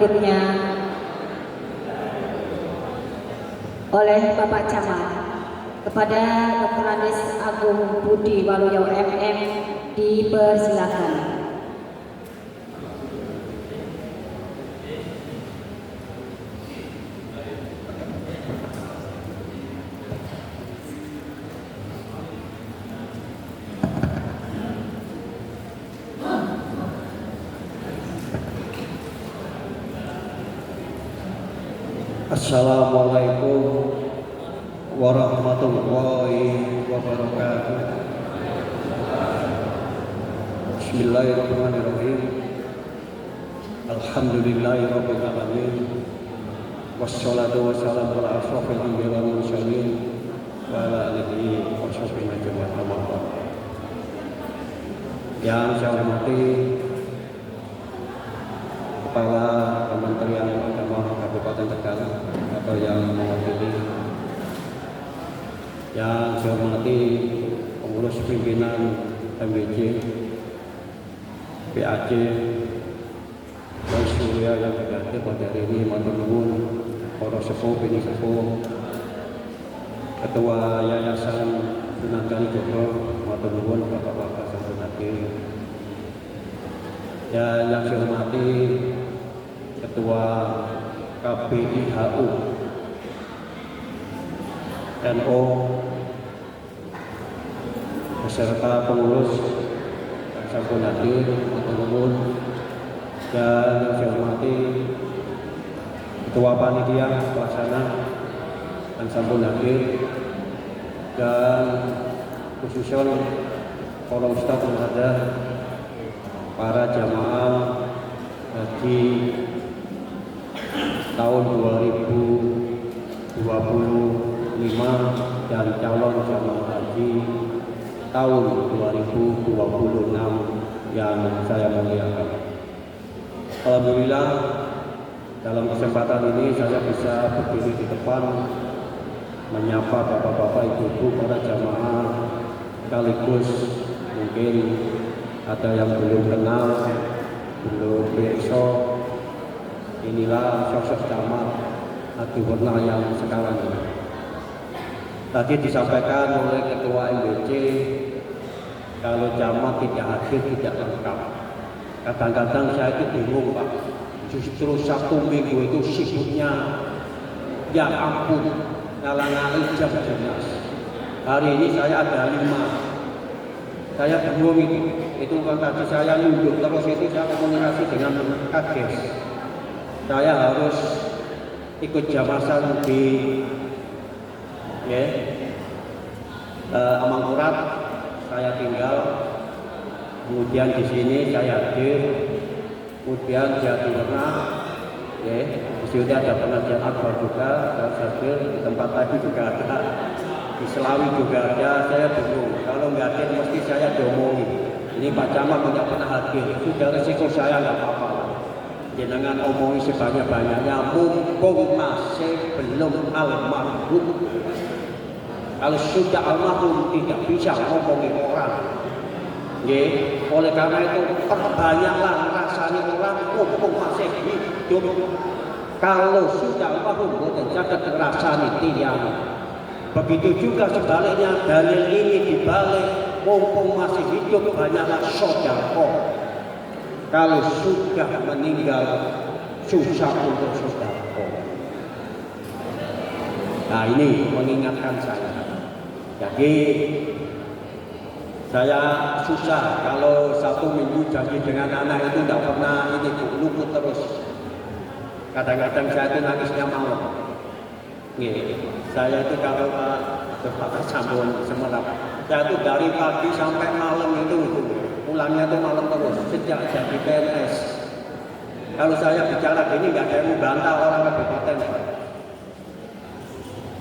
Berikutnya oleh Bapak Camat kepada Dr. Andes Agung Budi Waluyo MM dipersilakan. Assalamualaikum warahmatullahi wabarakatuh. Bismillahirrahmanirrahim. Alhamdulillahirabbil alamin. Wassalatu wassalamu ala asyrofil anbiya'i wal mursalin wa ala alihi wa sahbihi ajmain. Yang saya hormati Kepala Kementerian Agama Kabupaten Tegal atau yang mewakili, yang saya hormati pengurus pimpinan MBC, PAC, dan Surya yang hadir pada hari ini, matur nuwun para sepuh, bini sepuh, Ketua Yayasan Sunan Kalijogo, matur nuwun Bapak-bapak sampun hadir. Ya, yang saya hormati Ketua KBIHU NU beserta pengurus yang sampun hadir, matur nuwun. Dan yang saya hormati Ketua Panitia Pelaksana yang sampun hadir, dan khususnya para ustadz yang ada, para jamaah haji tahun 2025 dan calon jamaah haji tahun 2026 yang saya muliakan. Alhamdulillah, dalam kesempatan ini saya bisa berdiri di depan menyapa bapak-bapak, ibu-ibu, para jamaah, sekaligus mungkin ada yang belum kenal, belum biasa. Inilah sosok camat Adi Warna yang sekarang ini. Tadi disampaikan oleh Ketua MBC, kalau camat tidak hadir tidak lengkap. Kadang-kadang saya itu bingung, Pak. Justru satu minggu itu sibuknya, ya ampun, ngalang-ngalih jam jelas. Hari ini saya ada 5. Saya bingung itu kan tadi saya nunduk terus, itu saya komunikasi dengan Kades. Saya harus ikut jamasan di Amangkurat, saya tinggal. Kemudian di sini saya hadir, kemudian Jawa Tengah, di sini ada pengajian akbar juga, saya hadir. Di tempat tadi juga ada, di Selawi juga ada. Saya bingung, kalau nggak hadir mesti saya diomongin. Ini Pak Camat tidak pernah hadir, sudah resiko saya nggak apa-apa. Jangan omongi sebanyak-banyaknya, mumpung masih belum almarhum. Kalau sudah almarhum tidak bisa ngomongin orang. Oleh karena itu perbanyaklah rasanya orang mumpung masih hidup. Kalau sudah almarhum boten saged ngrasani tiyang. Begitu juga sebaliknya, dalil ini dibalik, mumpung masih hidup banyaklah sedekah. Kalau sudah meninggal susah untuk sedekah. Nah, ini mengingatkan saya. Jadi saya susah kalau 1 minggu janji dengan anak itu tidak pernah, ini luput terus. Kadang-kadang saya itu nangisnya malam. Saya itu kalau Bapak sambung semerap, saya itu dari pagi sampai malam itu pulangnya itu malam terus sejak jadi PNS. Kalau saya bicara gini nggak ada yang membantah orang kabupaten.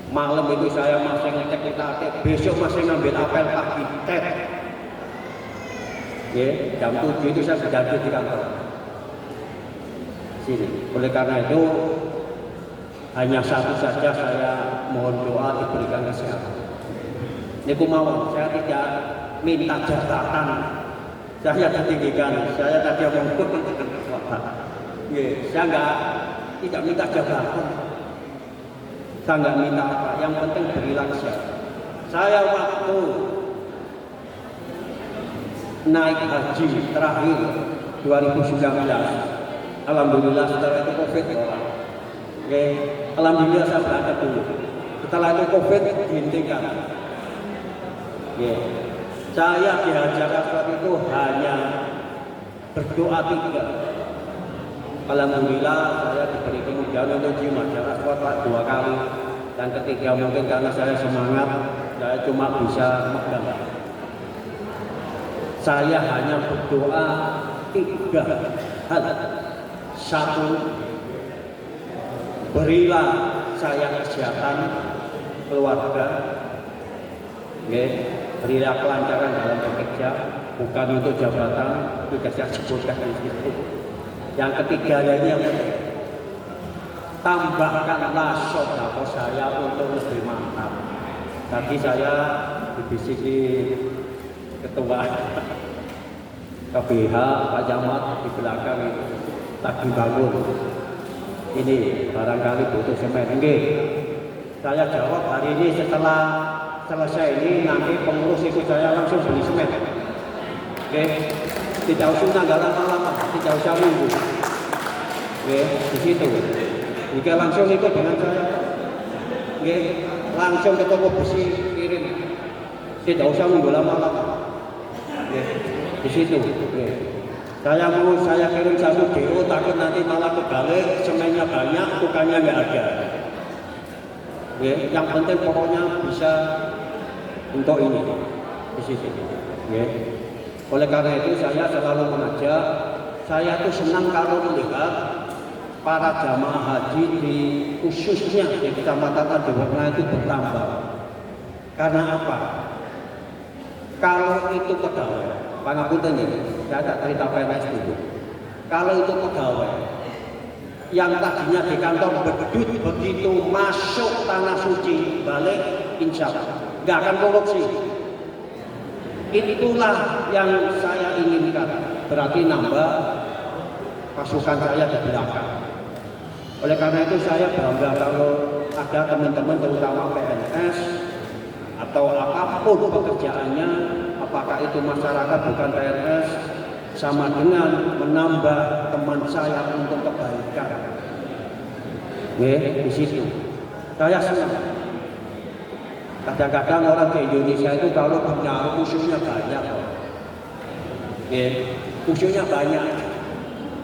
Malam itu saya masih ngecek di TAT, besok masih ngambil apel pagi tet. Jam 7 itu saya sudah di kantor sini. Oleh karena itu hanya satu saja saya mohon doa diberikan kesehatan. Niku mawon, saya tidak minta jabatan, saya ditinggikan. Saya tadi omong saya tidak minta jabatan, saya nggak minta apa, yang penting berilah kesehatan. Saya waktu naik haji terakhir 2019, alhamdulillah setelah itu COVID orang. Alhamdulillah saya berangkat dulu. Setelah itu COVID dihentikan. Saya di Haji Aswad itu hanya berdoa 3. Alhamdulillah saya diberi kemudahan untuk di Haji Aswad 2 kali. Dan ketiga mungkin karena saya semangat, saya cuma bisa megang. Saya hanya berdoa 3 hal. 1, berilah saya kesehatan keluarga, berilah kelancaran dalam bekerja, bukan untuk jabatan, tidak saya sebutkan di situ. Yang ketiga ini yang penting, tambahkanlah sodako saya untuk lebih mantap. Tadi saya dibisiki ketua KBH Pak Camat di belakang itu tadi bangun. Ini barangkali butuh semen. Saya jawab hari ini setelah selesai ini nanti pengurus ikut saya langsung beli semen. Tidak usah nggak lama-lama, tidak usah nunggu. Di situ. Jika langsung ikut dengan saya, langsung ke toko besi kirim. Tidak usah nunggu lama-lama. Di situ. Saya kirim 1 DO, takut nanti malah kebalik, semennya banyak, tukangnya nggak ada. Yang penting pokoknya bisa untuk ini di situ. Oleh karena itu saya selalu mengajak, saya tuh senang kalau melihat para jamaah haji khususnya di Kecamatan Adiwarna itu bertambah. Karena apa? Kalau itu pegawai, pangapunten ini, saya tak cerita PNS dulu. Kalau itu pegawai yang tadinya di kantor bedut, begitu masuk tanah suci balik, insya Allah nggak akan korupsi. Itulah yang saya inginkan. Berarti nambah pasukan saya di belakang. Oleh karena itu saya bangga kalau ada teman-teman terutama PNS atau apapun pekerjaannya, apakah itu masyarakat bukan PNS, sama dengan menambah teman saya untuk kebaikan. Di situ saya senang. Kadang-kadang orang di Indonesia itu kalau punya musuhnya banyak, musuhnya banyak.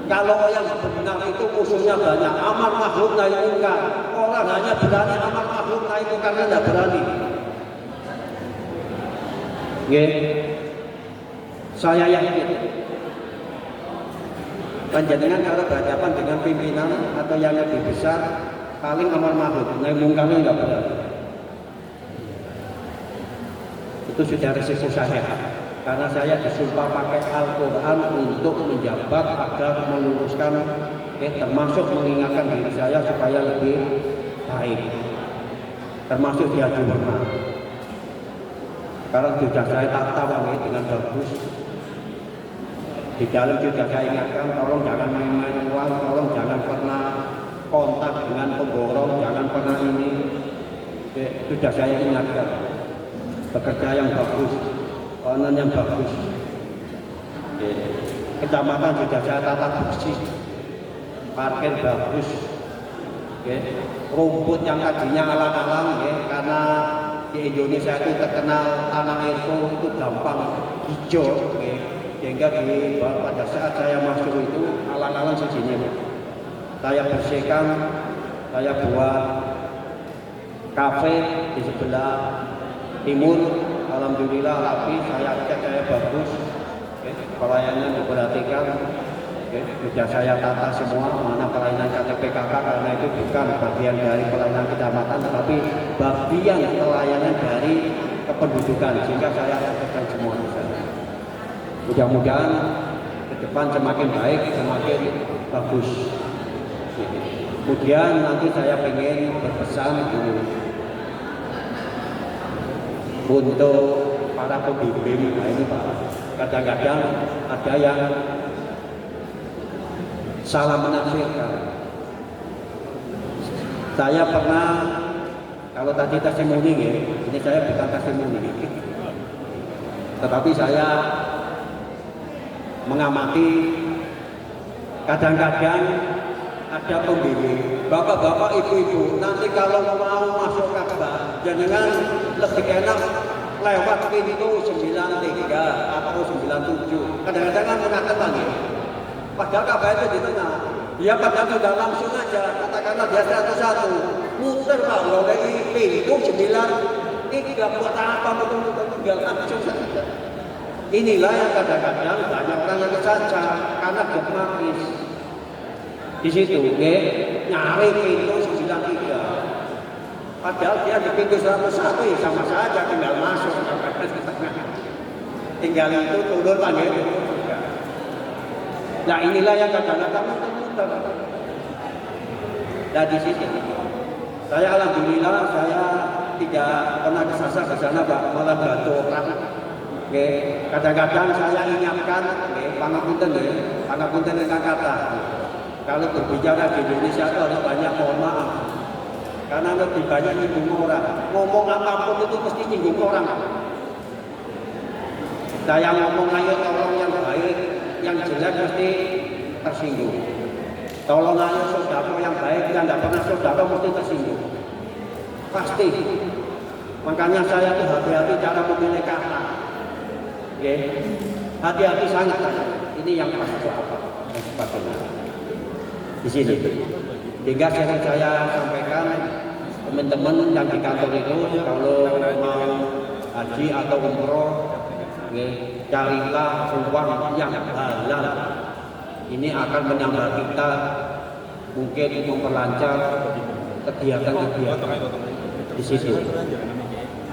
Kalau yang benar itu musuhnya banyak, amar makhluk naik munkar. Orang hanya berani amar makhluk naik munkar karena tidak berani. Saya yakin panjenengan kalau berhadapan dengan pimpinan atau yang lebih besar, paling amar makhluk naik mukarnya nggak berani. Itu sudah resiko saya, karena saya disumpah pakai Al-Quran untuk menjabat agar meluruskan, termasuk mengingatkan diri saya supaya lebih baik, termasuk di Adiwarna. Sekarang sudah saya tata dengan bagus. Di dalam juga saya ingatkan, tolong jangan main-main uang, tolong jangan pernah kontak dengan pemborong, jangan pernah ini. Sudah saya ingatkan. Bekerja yang bagus, konon yang bagus. Kecamatan juga saya tata bersih, parkir bagus. Rumput yang tadinya alang-alang, karena di Indonesia itu terkenal tanah itu gampang hijau, sehingga pada saat saya masuk itu alang-alang segini. Saya bersihkan, saya buat kafe di sebelah timur, alhamdulillah rapi, saya cek saya bagus, pelayanan diperhatikan, sudah saya tata semua, mana pelayanan KTP-KK karena itu bukan bagian dari pelayanan kecamatan, tetapi bagian pelayanan dari kependudukan, sehingga saya lakukan semua di sana. Mudah-mudahan ke depan semakin baik, semakin bagus. Kemudian nanti saya ingin berpesan untuk para pembimbing. Nah ini Pak, kadang-kadang ada yang salah menafsirkan. Saya pernah, kalau tadi testimoni ya, ini saya bukan testimoni, tetapi saya mengamati kadang-kadang ada pembimbing, bapak-bapak, ibu-ibu, nanti kalau mau masuk Ka'bah, jangan lebih enak lewat pintu 93 atau 97. Kadang-kadang kan mengatakan ya, padahal Ka'bah itu di tengah. Ya padahal sudah langsung aja, katakanlah dia 101, muter Pak, dari pintu 93 buat apa betul-betul tinggal langsung saja. Inilah yang kadang-kadang banyak orang yang kesaca karena dogmatis. Di situ, nyari pintu 93. Padahal dia di pintu 101 ya sama saja, tinggal masuk. Tinggal itu turun panggil. Nah inilah yang kadang-kadang muter-muter. Nah di sini, saya alhamdulillah saya tidak pernah kesasar ke sana, Pak, malah batu orang. Kadang-kadang saya ingatkan, pangapunten dengan kata. Kalau berbicara di Indonesia itu harus banyak mohon maaf. Karena lebih banyak nyinggung orang. Ngomong apapun itu mesti nyinggung orang. Saya ngomong ayo tolong yang baik, yang jelek mesti tersinggung. Tolong ayo saudara yang baik, yang tidak pernah saudara mesti tersinggung. Pasti. Makanya saya tuh hati-hati cara memilih kata. Hati-hati sangat. Ini yang pasti apa? Di sini. Sehingga sering saya sampaikan teman-teman yang di kantor itu kalau mau haji atau umroh, carilah uang yang halal. Ini akan menambah kita, mungkin memperlancar kegiatan-kegiatan di situ.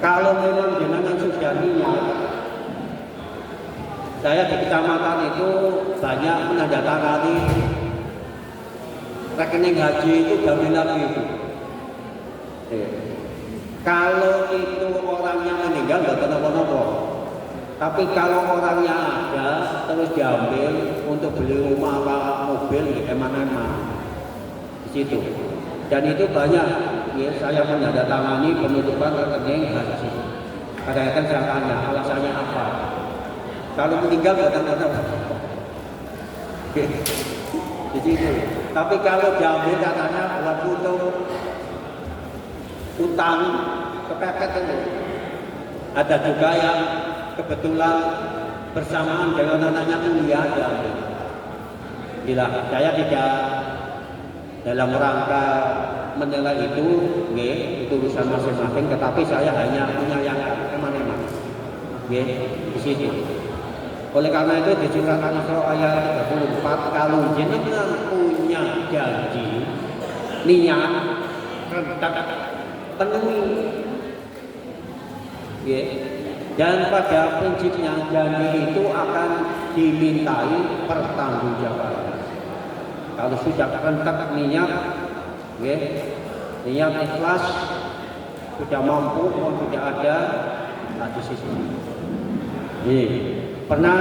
Kalau memang jenengan sudah niat, saya di kecamatan itu banyak menandatangani rekening haji itu jaminan itu. Kalau itu orangnya meninggal nggak kenapa-napa. Tapi kalau orangnya ada terus diambil untuk beli rumah apa mobil di mana-mana di situ. Dan itu banyak. Ya, saya menandatangani penutupan rekening haji. Kadang-kadang saya tanya alasannya apa. Kalau meninggal nggak kenapa-napa. Di situ. Tapi kalau diambil katanya buat untuk utang kepepet itu. Ada juga yang kebetulan bersamaan dengan anaknya kuliah diambil. Gila, saya tidak dalam rangka menilai itu urusan masing-masing, tetapi saya hanya menyayangkan teman-teman. Di sini. Oleh karena itu di surat An-Nasr ayat 34, kalau jenengan punya janji niat rentak penuhi. Dan pada prinsipnya janji itu akan dimintai pertanggungjawaban. Kalau sudah rentak niat, niat ikhlas, sudah mampu, sudah ada, di situ. Pernah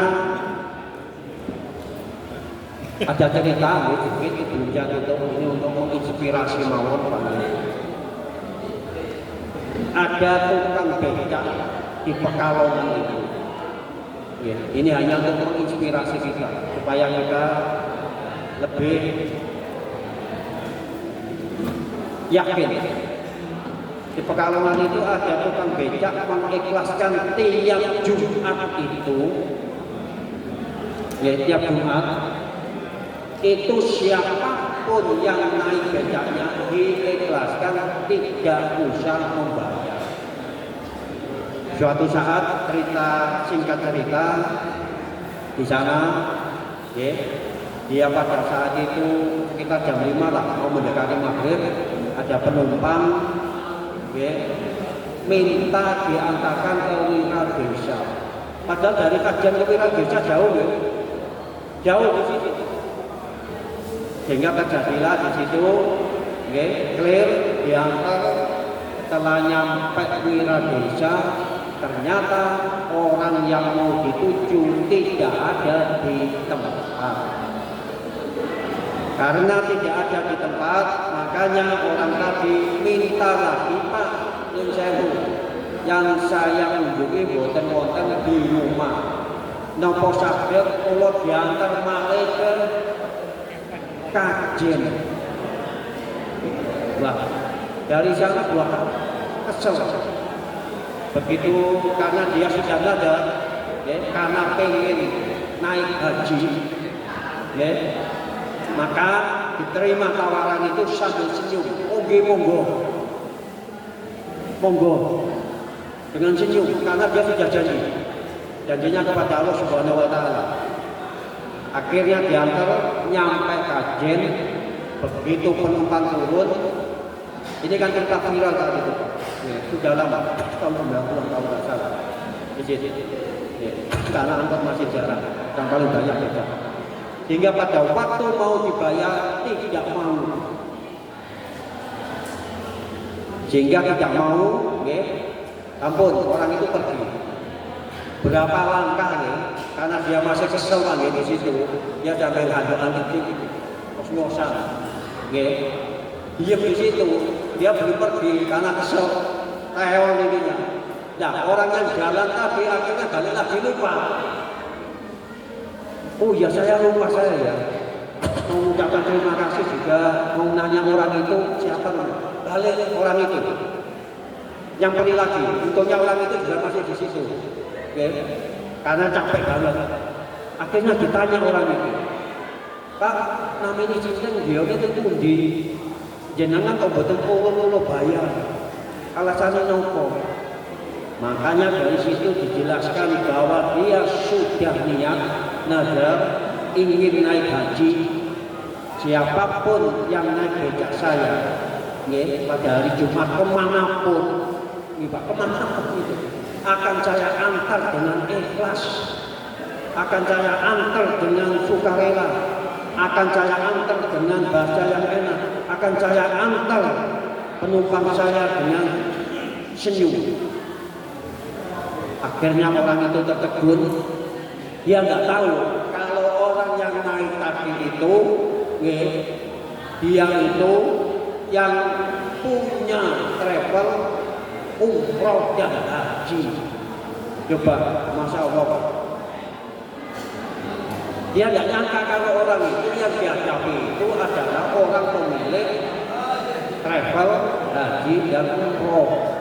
ada cerita sedikit demikian ini untuk menginspirasi mawon ada tukang becak di Pekalongan itu. Ini hanya untuk menginspirasi kita supaya kita lebih yakin. Di Pekalongan itu ada tukang becak mengikhlaskan tiap Jumat itu, tiap Jumat itu siapapun yang naik becaknya diikhlaskan tidak usah membayar. Suatu saat singkat cerita di sana, dia pada saat itu sekitar jam 5 lah mau mendekati maghrib, ada penumpang minta diantarkan ke Wiradesa. Padahal dari kajian ke Wiradesa jauh, jauh di situ. Sehingga terjadilah di situ, clear diantar. Setelah nyampe Wiradesa, ternyata orang yang mau dituju tidak ada di tempat. Karena tidak ada di tempat, makanya orang tadi minta lagi, Pak, yang saya kunjungi boten wonten di rumah. Nopo saged kula diantar malih ke Kajen. Wah, dari sana gua kesel. Begitu karena dia sudah ada, ya, karena pengen naik haji, ya, maka diterima tawaran itu sambil senyum. Oke, monggo, monggo, dengan senyum karena dia sudah janjinya kepada Allah Subhanahu Wa Taala. Akhirnya diantar nyampe Kajen. Begitu penumpang turun, ini kan cerita viral saat itu, ya, sudah lama, tahun 90 tahun nggak salah, di sini, ya, karena angkot masih jarang, yang paling banyak beda. Sehingga pada waktu mau dibayar tidak mau, ya, ampun, orang itu pergi. Berapa langkah nih, karena dia masih kesel kan, ya, di situ, dia sampai ngaduk itu, kos-kosan. Dia di situ, dia belum pergi karena kesel, teon ininya. Nah, orang yang jalan tadi akhirnya balik lagi lupa. Oh ya, saya lupa saya ya. Mau mengucapkan terima kasih juga, mau nanya orang itu siapa namanya. Balik orang itu. Yang pergi lagi, untungnya orang itu juga masih di situ. Karena capek banget. Akhirnya ditanya orang itu. Pak, namanya cinten dia itu pundi. Jenengan kok boten purun bayar. Alasannya nopo. Makanya dari situ dijelaskan bahwa dia sudah niat nazar ingin naik haji. Siapapun yang naik becak saya, pada hari Jumat kemanapun, kemanapun itu akan saya antar dengan ikhlas, akan saya antar dengan sukarela. Akan saya antar dengan bahasa yang enak, akan saya antar penumpang saya dengan senyum. Akhirnya orang itu tertegun, dia nggak tahu kalau orang yang naik tadi itu, dia itu yang punya travel umroh dan haji. Coba, Masya Allah, Pak. Dia tidak nyangka kalau orang itu yang dihadapi itu adalah orang pemilik travel, haji, dan umroh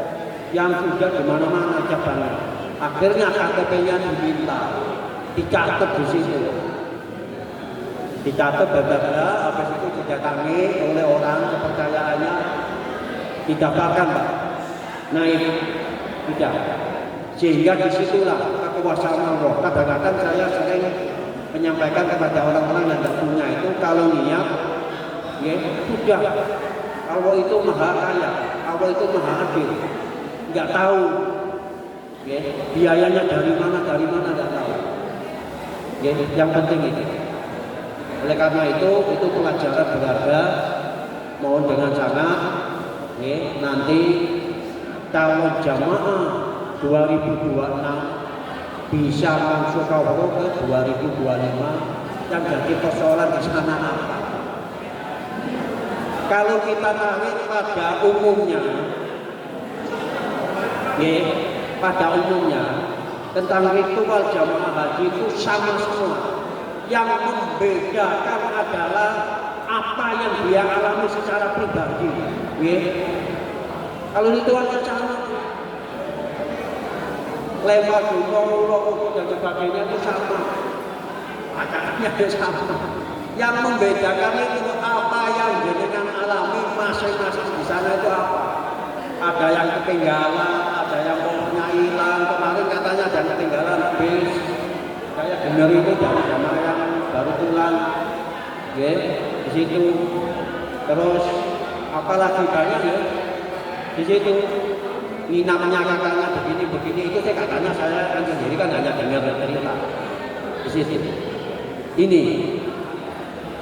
yang sudah di mana-mana cabangnya. Akhirnya KTP-nya diminta, dicatat di situ, dicatat bla-bla, habis itu didatangi oleh orang kepercayaannya, didaftarkan, Pak. Naik, tidak. Sehingga disitulah kekuasaan Allah. Kadang-kadang saya sering menyampaikan kepada orang-orang yang tidak punya itu, kalau niat, ya sudah, Allah itu maha kaya, Allah itu maha adil, nggak tahu, ya, biayanya dari mana nggak tahu, ya, yang penting itu. Oleh karena itu pelajaran berharga, mohon dengan sangat, ya, nanti calon jamaah 2026 bisa langsung ke 2025 yang jadi persoalan di sana apa? Kalau kita tarik pada umumnya, tentang ritual jamaah haji itu sama semua. Yang membedakan adalah apa yang dia alami secara pribadi. Kalau ritualnya sama, lewat dulu dan sebagainya itu sama, acaranya sama. Yang membedakan itu apa yang jenengan alami masing-masing di sana itu apa? Ada yang ketinggalan, ada yang pokoknya hilang. Kemarin katanya ada yang ketinggalan bis. Saya dengar itu dari jamaah yang baru pulang, di situ. Terus apalagi banyak ya di situ. Ini namanya katanya begini itu katanya saya kan sendiri kan hanya dengar cerita di sini. Ini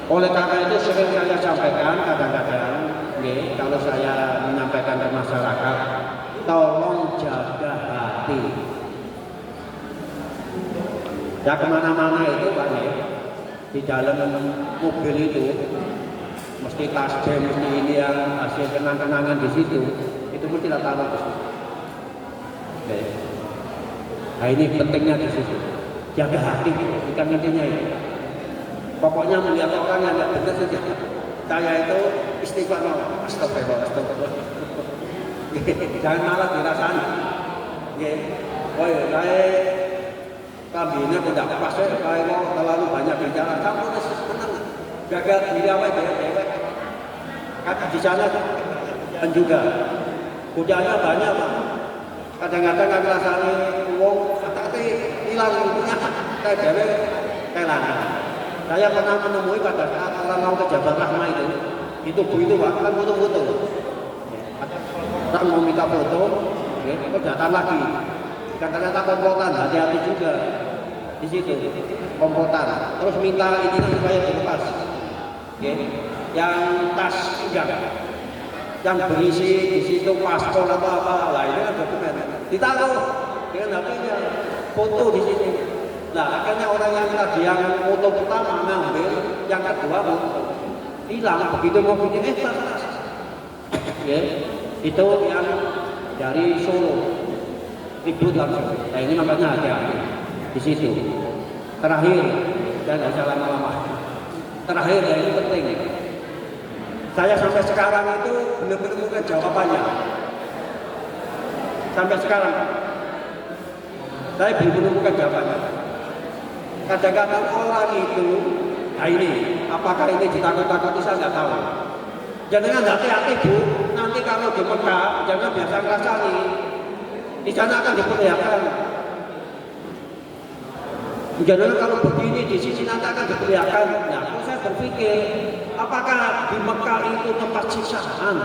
oleh karena itu sering saya sampaikan kadang-kadang, kalau saya menyampaikan ke masyarakat, tolong jaga hati. Ya kemana-mana itu Pak, di dalam mobil itu mesti tasbih, mesti ini yang hasil kenang-kenangan di situ, itu pun tidak taruh di situ. Oke. Nah ini pentingnya di situ, jaga hati, bukan intinya itu. Pokoknya melihat orang yang nggak benar saja. Saya itu istighfar, astagfirullah, astagfirullah. Jangan malah dirasani. Woi, saya kambingnya tidak pas, saya mau terlalu banyak bicara. Kamu harus tenang, jaga diri awal baik-baik. Kata di sana dan juga hujannya banyak, Pak. Kadang-kadang nggak ngerasani uang, kata-kata hilang itunya, saya jadi kehilangan. Saya pernah menemui pada saat orang mau ke Jabal Rahmah itu begitu Pak, kan foto-foto. Orang mau minta foto, kok datang lagi. Kan ternyata komplotan, hati-hati juga di situ, komplotan. Terus minta ini supaya dilepas. Yang tas enggak, yang berisi di situ paspor atau apa, lah ini kan dokumen. Ditaruh dengan HP-nya, foto di sini. Nah akhirnya orang yang tadi yang foto pertama ngambil, yang kedua foto hilang. Begitu mau bikin tas. Itu yang dari Solo ribut langsung. Nah ini makanya hati-hati di situ. Terakhir, dan nggak usah lama-lama. Terakhir ya ini penting. Saya sampai sekarang itu benar-benar bukan jawabannya. Sampai sekarang saya belum bukan jawabannya. Kadang-kadang orang itu, nah ini, apakah ini ditakut-takuti saya nggak tahu. Jangan hati-hati Bu, nanti kalau di Mekah jangan biasa ngerasani. Di sana akan diperlihatkan. Jangan kalau begini di sisi nanti akan diperlihatkan. Nah, saya berpikir, apakah di Mekah itu tempat siksaan?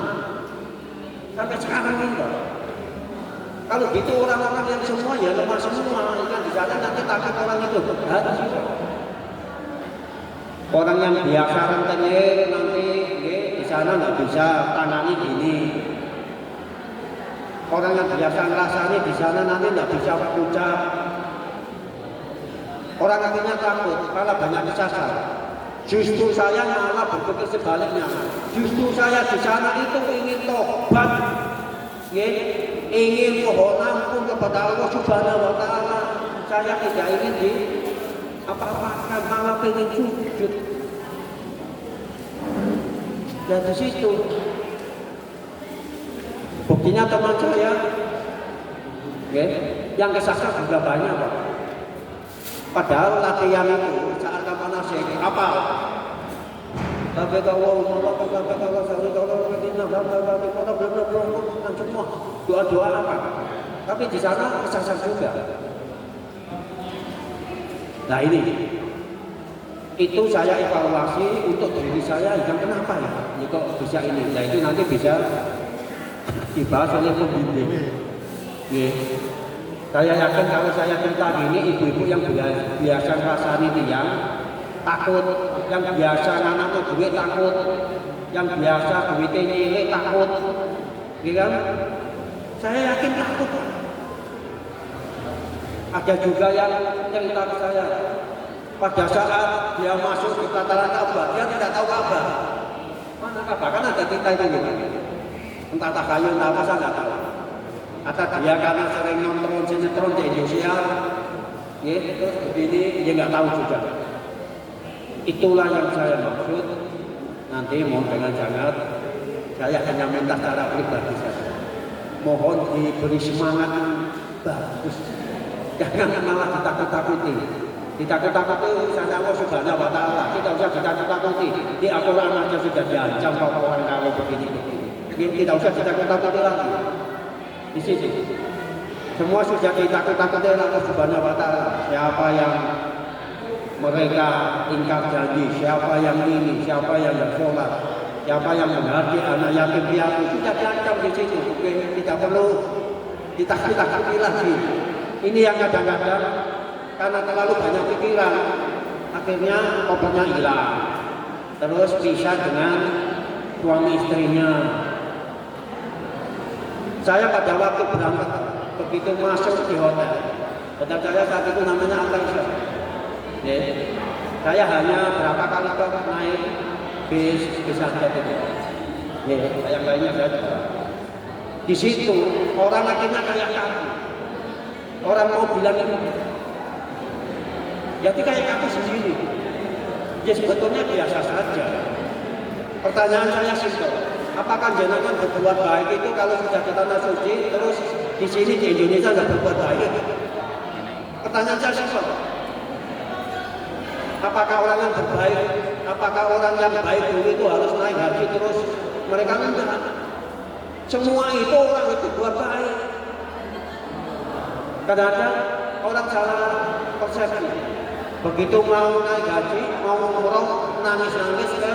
Sampai sekarang ini. Kalau gitu orang-orang yang semua ya lemah semua, kan di sana nanti takut orang itu berat. Orang yang biasa rentenir nanti di sana nggak bisa tangani gini. Orang yang biasa ngerasani di sana nanti nggak bisa ucap. Orang akhirnya takut karena banyak disasar. Justru saya malah berpikir sebaliknya. Justru saya di sana itu ingin tobat, ingin mohon ampun kepada Allah Subhanahu Wa Taala. Saya tidak ingin di apa-apakan, malah pengen sujud. Dan di situ buktinya teman saya, yang kesasar juga banyak Pak. Padahal latihan itu saat kapan nasi apa? Tapi kalau semua doa-doa apa? Tapi di sana kesasar juga. Nah ini, itu saya evaluasi untuk diri saya yang kenapa ya? Ini kok bisa ini? Nah itu nanti bisa dibahas oleh pembimbing. Saya yakin kalau saya cerita ini, ibu-ibu yang biasa ngerasani tiang takut, yang biasa anaknya duit takut, yang biasa duitnya nyilek takut, kan? Saya yakin takut. Ada juga yang cerita ke saya, pada saat dia masuk ke Kataran Ka'bah, dia tidak tahu Ka'bah. Mana Ka'bah? Kan ada cerita itu gitu. Entah takhayul, entah apa saya nggak tahu. Atau dia karena sering nonton sinetron di Indonesia, terus begini dia nggak tahu juga. Itulah yang saya maksud. Nanti mohon dengan sangat, saya hanya minta secara pribadi saja. Mohon diberi semangat bagus. Jangan malah ditakut-takuti. Ditakut-takuti sama Allah Subhanahu Wa Taala. Tidak usah ditakut-takuti. Di Al-Quran aja sudah diancam orang kalau begini-begini. Tidak usah ditakut-takuti lagi. Di sini semua sudah ditakut-takuti Allah Subhanahu Wa Taala. Siapa yang mereka ingkar janji, siapa yang ini, siapa yang tidak sholat, siapa yang menghargai anak yatim piatu, sudah diancam di sini. Oke, tidak perlu ditakut-takuti lagi. Ini yang kadang-kadang karena terlalu banyak pikiran, akhirnya obatnya hilang. Terus pisah dengan suami istrinya. Saya pada waktu berangkat, begitu masuk di hotel saya saat itu namanya Al-Qaisar. Saya hanya berapa kali naik bis angkot itu. Ya, yang lainnya saya juga. Di situ orang akhirnya kayak kaku. Orang mau bilang itu, jadi kayak kaku sendiri. Ya sebetulnya biasa saja. Pertanyaan saya simpel, apakah jenengan berbuat baik itu kalau sudah ke tanah suci, terus di sini di Indonesia nggak berbuat baik? Pertanyaan saya simpel. Apakah orang yang berbaik, apakah orang yang baik dulu itu harus naik haji terus? Mereka enggak. Semua itu orang itu buat baik. Kadang-kadang orang salah persepsi. Begitu mau naik haji, mau umroh, nangis-nangis ke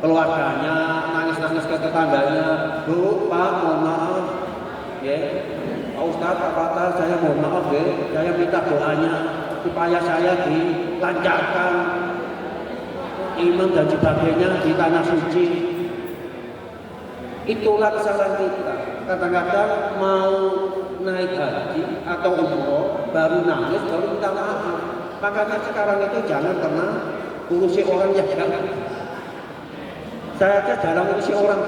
keluarganya, nangis-nangis ke tetangganya. Bu, Pak, mohon maaf. Ya, Pak Ustaz, Pak Fatah, saya mohon maaf ya. Saya minta doanya supaya saya dilancarkan iman dan sebagainya di tanah suci. Itulah kesalahan kita. Kadang-kadang mau naik haji atau umroh baru nangis, baru minta maaf. Makanya sekarang itu jangan pernah urusi orang yang jangan. Saya aja jarang urusi orang.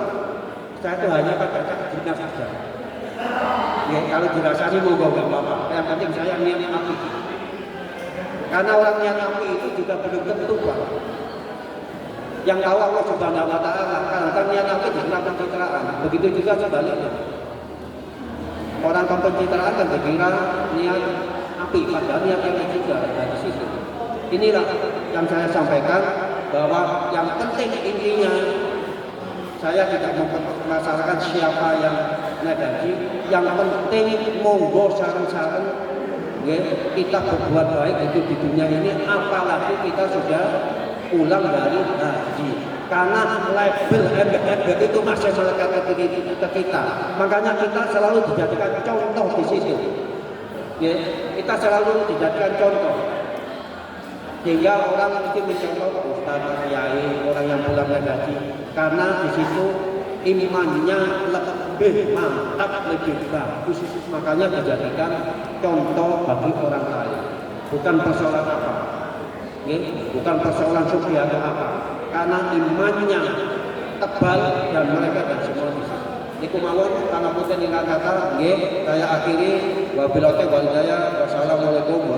Saya itu hanya kadang-kadang dinas saja. Ya, kalau dirasani mau nggak apa-apa. Yang penting saya niat api. Karena orang niat api itu juga belum tentu Pak. Yang tahu Allah Subhanahu wa Ta'ala. Karena niat api dikira pencitraan. Begitu juga sebaliknya. Orang pencitraan kan dikira niat api, padahal niatnya juga dari situ. Inilah yang saya sampaikan, bahwa yang penting intinya saya tidak mempermasalahkan siapa yang naik haji. Yang penting monggo saran-saran ya, kita berbuat baik itu di dunia ini, apalagi kita sudah pulang dari haji. Karena label embel-embel itu masih melekat ke kita. Makanya kita selalu dijadikan contoh di situ. Ya, kita selalu dijadikan contoh. Sehingga orang itu mencontoh Ustaz, Kiai, orang yang pulang dari haji. Karena di situ imannya lebih mantap, lebih bagus. Makanya dijadikan contoh bagi orang lain. Bukan persoalan apa, ya, bukan persoalan sufi atau apa. Karena imannya tebal dan mereka dan semua bisa. Niku mawon karena putih ingkang kata, nggih saya akhiri wabillahi wal hidayah. Wassalamualaikum.